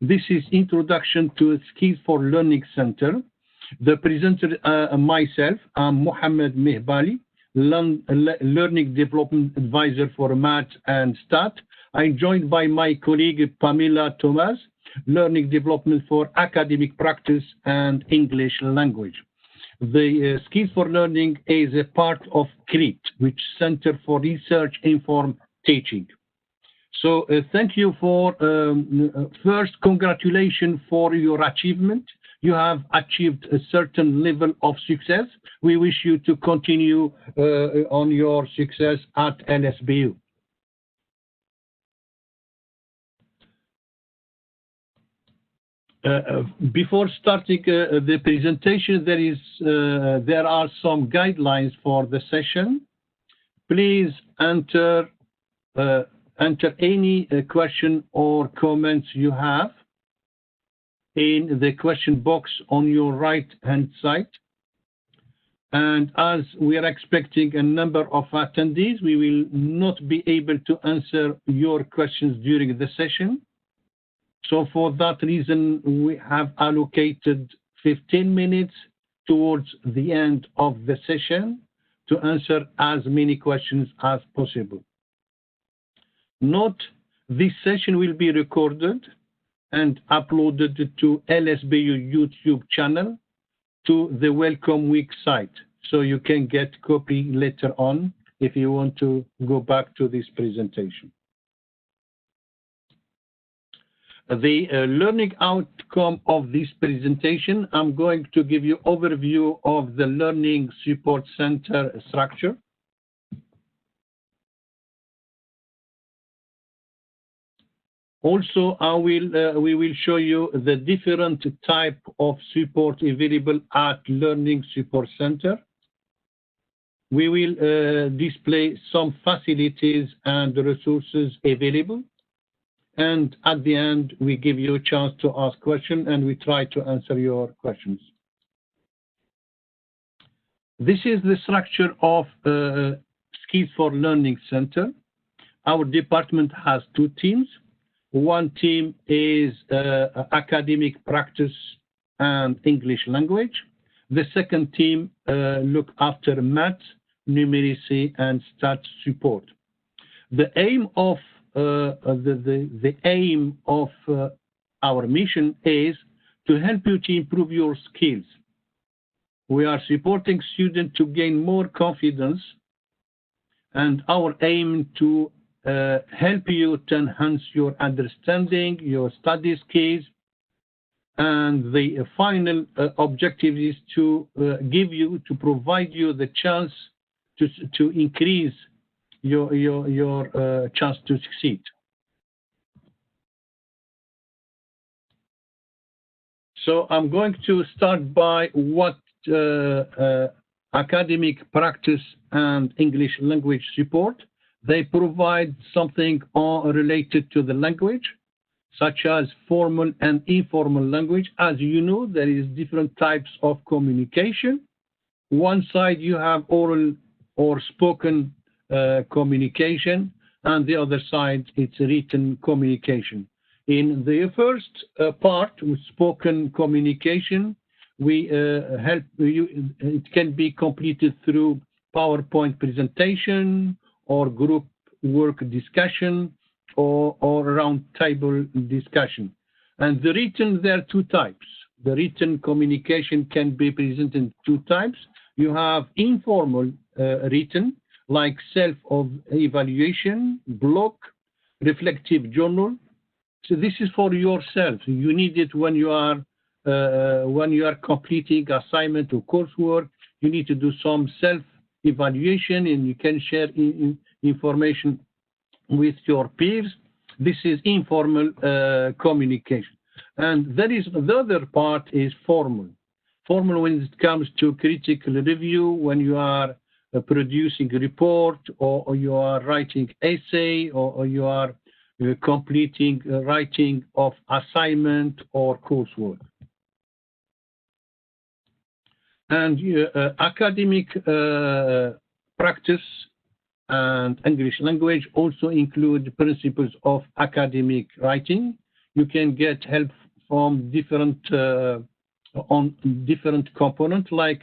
This is Introduction to Skills for Learning Center. The presenter, myself, I'm Mohammed Mehbali, Learning Development Advisor for Math and Stat. I'm joined by my colleague Pamela Thomas, Learning Development for Academic Practice and English Language. The Skills for Learning is a part of CREAT, which Center for Research Informed Teaching. So thank you for, first, congratulations for your achievement. You have achieved a certain level of success. We wish you to continue on your success at LSBU. Before starting the presentation, there are some guidelines for the session. Please enter any question or comments you have in the question box on your right-hand side. And as we are expecting a number of attendees, we will not be able to answer your questions during the session. So for that reason, we have allocated 15 minutes towards the end of the session to answer as many questions as possible. Note, this session will be recorded and uploaded to LSBU YouTube channel to the Welcome Week site. So you can get copy later on if you want to go back to this presentation. The learning outcome of this presentation, I'm going to give you overview of the Learning Support Center structure. Also, we will show you the different type of support available at Learning Support Center. We will display some facilities and resources available. And at the end, we give you a chance to ask questions and we try to answer your questions. This is the structure of Skills for Learning Center. Our department has two teams. One team is academic practice and English language. The second team look after math, numeracy, and stat support. The aim of our mission is to help you to improve your skills. We are supporting students to gain more confidence, and our aim to help you to enhance your understanding, your study skills, and the final objective is to provide you the chance to increase your chance to succeed. So I'm going to start by what academic practice and English language support. They provide something related to the language, such as formal and informal language. As you know, there is different types of communication. One side you have oral or spoken communication, and the other side it's written communication. In the first part, with spoken communication, we help you. It can be completed through PowerPoint presentation or group work discussion or round table discussion. And the written, there are two types. The written communication can be presented in two types. You have informal written, like self-evaluation, blog, reflective journal. So this is for yourself. You need it when you are completing assignment or coursework. You need to do some self-evaluation, and you can share information with your peers. This is informal communication. And that is the other part is formal. Formal when it comes to critical review, when you are producing a report, or you are writing essay, or you are completing writing of assignment or coursework. And academic practice and English language also include principles of academic writing. You can get help from different on different components like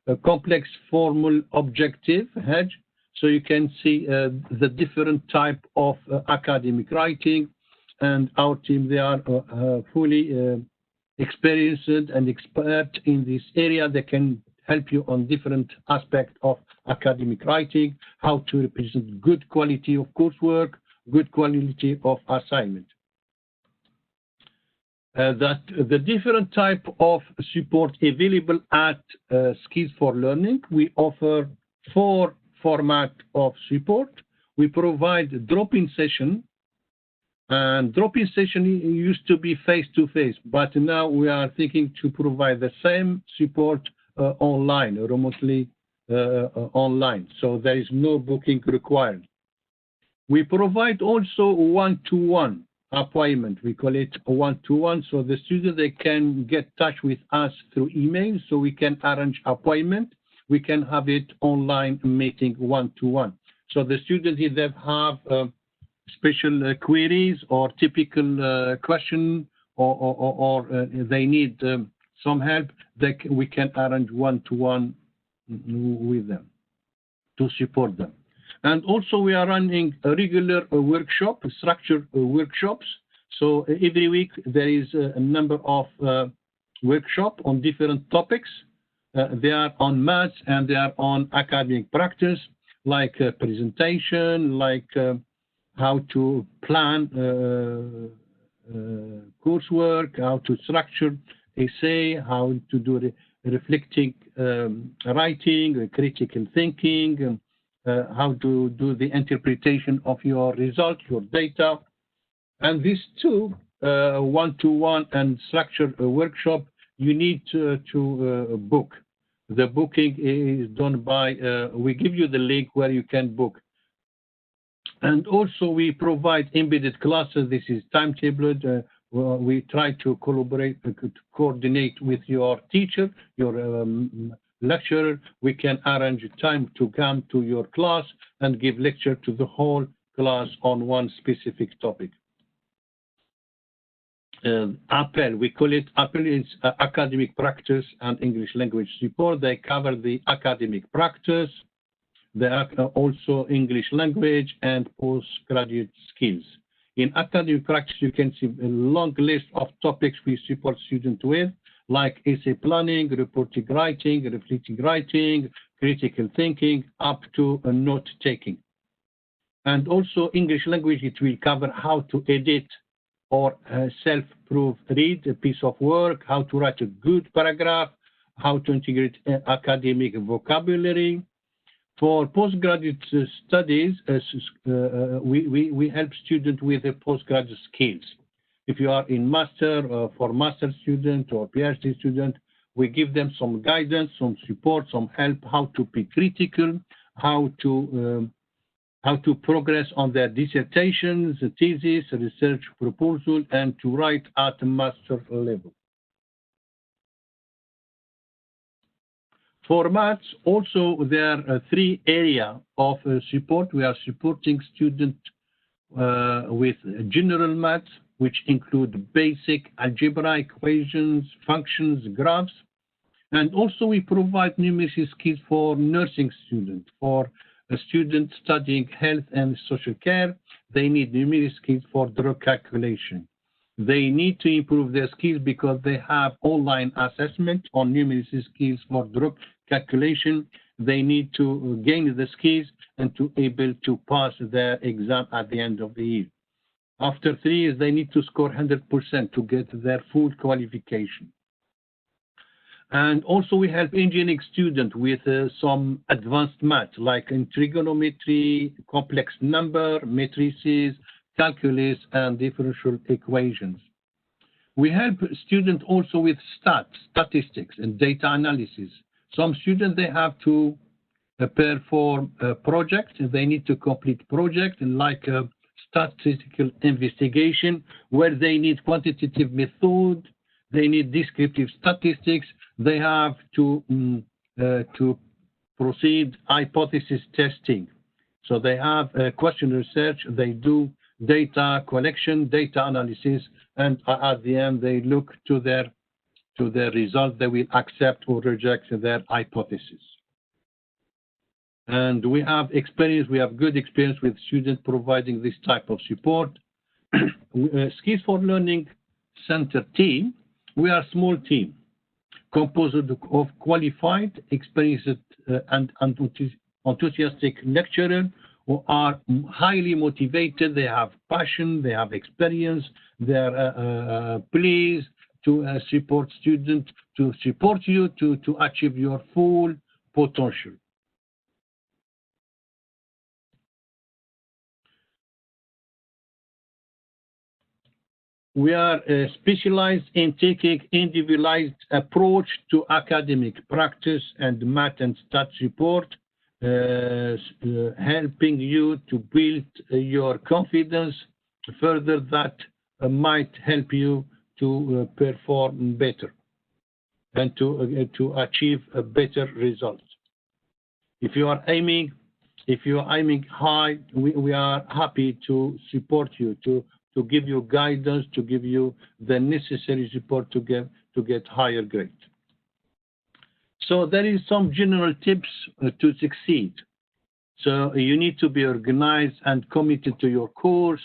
a complex formal objective hedge. So you can see the different type of academic writing, and our team, they are fully experienced and expert in this area. They can help you on different aspects of academic writing, how to represent good quality of coursework, good quality of assignment. That the different type of support available at Skills for Learning. We offer 4 formats of support. We provide drop-in session, and drop-in session used to be face-to-face, but now we are thinking to provide the same support online, remotely online, so there is no booking required. We provide also one-to-one appointment. We call it one-to-one, so the student, they can get in touch with us through email, so we can arrange appointment. We can have it online meeting one-to-one. So the students, if they have special queries or typical question, or they need some help, we can arrange one-to-one with them to support them. And also we are running a regular workshop, structured workshops. So every week there is a number of workshops on different topics. They are on maths and they are on academic practice, like presentation, like how to plan coursework, how to structure essay, how to do reflecting writing, critical thinking, how to do the interpretation of your results, your data. And these two, one-to-one and structured workshop, you need to book. The booking is done by, we give you the link where you can book. And also we provide embedded classes. This is timetabled. We try to collaborate, to coordinate with your teacher, your lecturer. We can arrange a time to come to your class and give lecture to the whole class on one specific topic. APEL, we call it APEL, is academic practice and English language support. They cover the academic practice. They are also English language and postgraduate skills. In academic practice, you can see a long list of topics we support students with, like essay planning, reporting writing, reflecting writing, critical thinking, up to note taking. And also English language, it will cover how to edit or self-proof read a piece of work, how to write a good paragraph, how to integrate academic vocabulary. For postgraduate studies, we help students with the postgraduate skills. If you are in master, for master student or PhD student, we give them some guidance, some support, some help, how to be critical, how to progress on their dissertations, thesis, research proposal, and to write at master level. For maths, also there are 3 areas of support. We are supporting students with general maths, which include basic algebra, equations, functions, graphs. And also we provide numeracy skills for nursing students. For a student studying health and social care, they need numeric skills for drug calculation. They need to improve their skills because they have online assessment on numeracy skills for drug calculation. They need to gain the skills and to able to pass their exam at the end of the year. After 3 years, they need to score 100% to get their full qualification. And also we help engineering students with some advanced math, like in trigonometry, complex number, matrices, calculus, and differential equations. We help students also with statistics and data analysis. Some students, they have to perform a project. They need to complete project like a statistical investigation, where they need quantitative method, they need descriptive statistics, they have to proceed hypothesis testing. So they have question research, they do data collection, data analysis, and at the end they look to their result. They will accept or reject their hypothesis. And we have experience, we have good experience with students providing this type of support. Skills for Learning Center team, we are a small team composed of qualified, experienced, and enthusiastic lecturers who are highly motivated. They have passion, they have experience, they are pleased to support students, to support you to achieve your full potential. We are specialized in taking individualized approach to academic practice and math and stat support, helping you to build your confidence further. That might help you to perform better and to achieve a better result. If you are aiming high, we are happy to support you, to give you guidance, to give you the necessary support to get higher grade. So there is some general tips to succeed. So you need to be organized and committed to your course,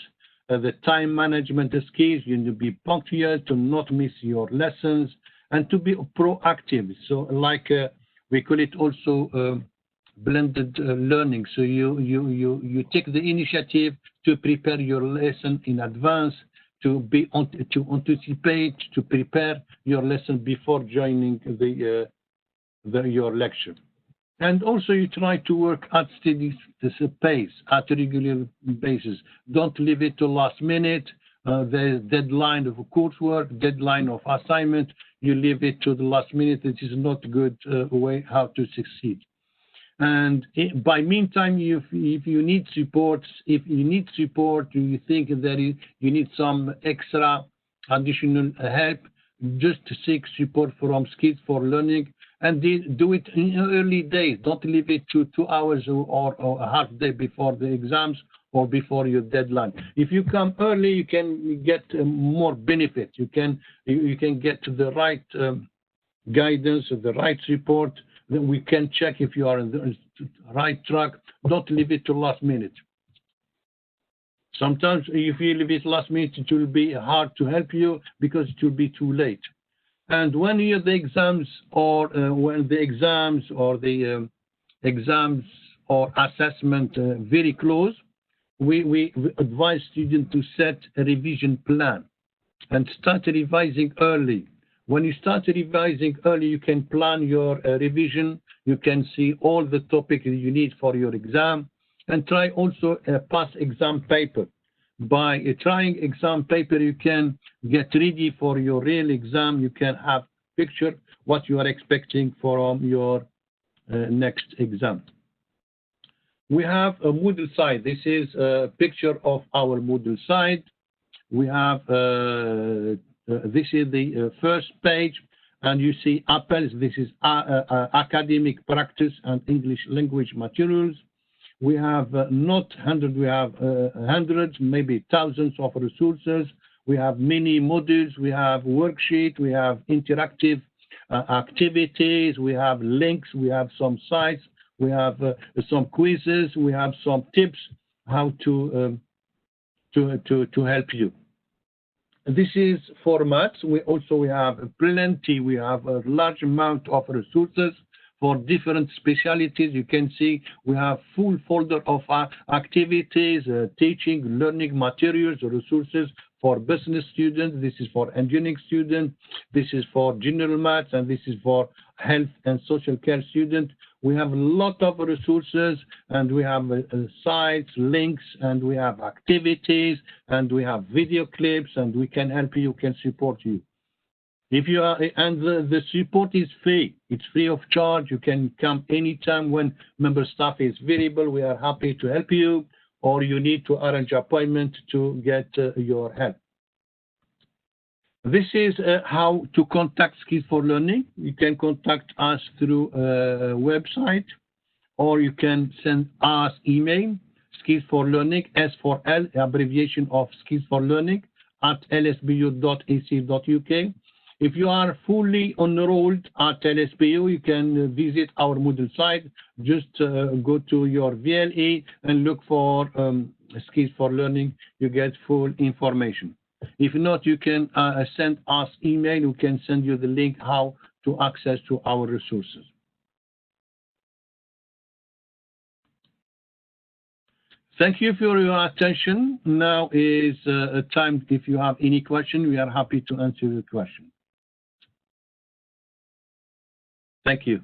the time management skills. You need to be punctual, to not miss your lessons, and to be proactive. So like we call it also blended learning. So you take the initiative to prepare your lesson in advance, to anticipate, to prepare your lesson before joining your lecture. And also you try to work at steady pace, at a regular basis. Don't leave it to last minute. The deadline of coursework, deadline of assignment, you leave it to the last minute. It is not a good way how to succeed. And by meantime, if you need support, you think that you need some extra additional help, just seek support from Skills for Learning, and do it in early days. Don't leave it to 2 hours or a half day before the exams or before your deadline. If you come early, you can get more benefit. You can get the right guidance, the right support. Then we can check if you are on the right track. Don't leave it to last minute. Sometimes if you leave it last minute, it will be hard to help you because it will be too late. And when the exams or assessment very close, we advise students to set a revision plan and start revising early. When you start revising early, you can plan your revision. You can see all the topics you need for your exam, and try also a past exam paper. By trying exam paper, you can get ready for your real exam. You can have picture what you are expecting from your next exam. We have a Moodle site. This is a picture of our Moodle site. We have this is the first page, and you see APEL. This is academic practice and English language materials. We have not hundreds, we have hundreds, maybe thousands of resources. We have many modules, we have worksheets, we have interactive activities, we have links, we have some sites, we have some quizzes, we have some tips how to help you. This is formats. We have plenty. We have a large amount of resources for different specialties. You can see we have full folder of activities, teaching, learning materials, resources for business students. This is for engineering students. This is for general maths, and this is for health and social care students. We have a lot of resources, and we have sites, links, and we have activities, and we have video clips, and we can help you, can support you. If you are, and the support is free. It's free of charge. You can come anytime when member staff is available. We are happy to help you, or you need to arrange an appointment to get your help. This is how to contact Skills for Learning. You can contact us through a website, or you can send us email, Skills for Learning, S for L, abbreviation of Skills for Learning, at lsbu.ac.uk. If you are fully enrolled at LSBU, you can visit our Moodle site. Just go to your VLE and look for Skills for Learning. You get full information. If not, you can send us email. We can send you the link how to access to our resources. Thank you for your attention. Now is time. If you have any question, we are happy to answer the question. Thank you.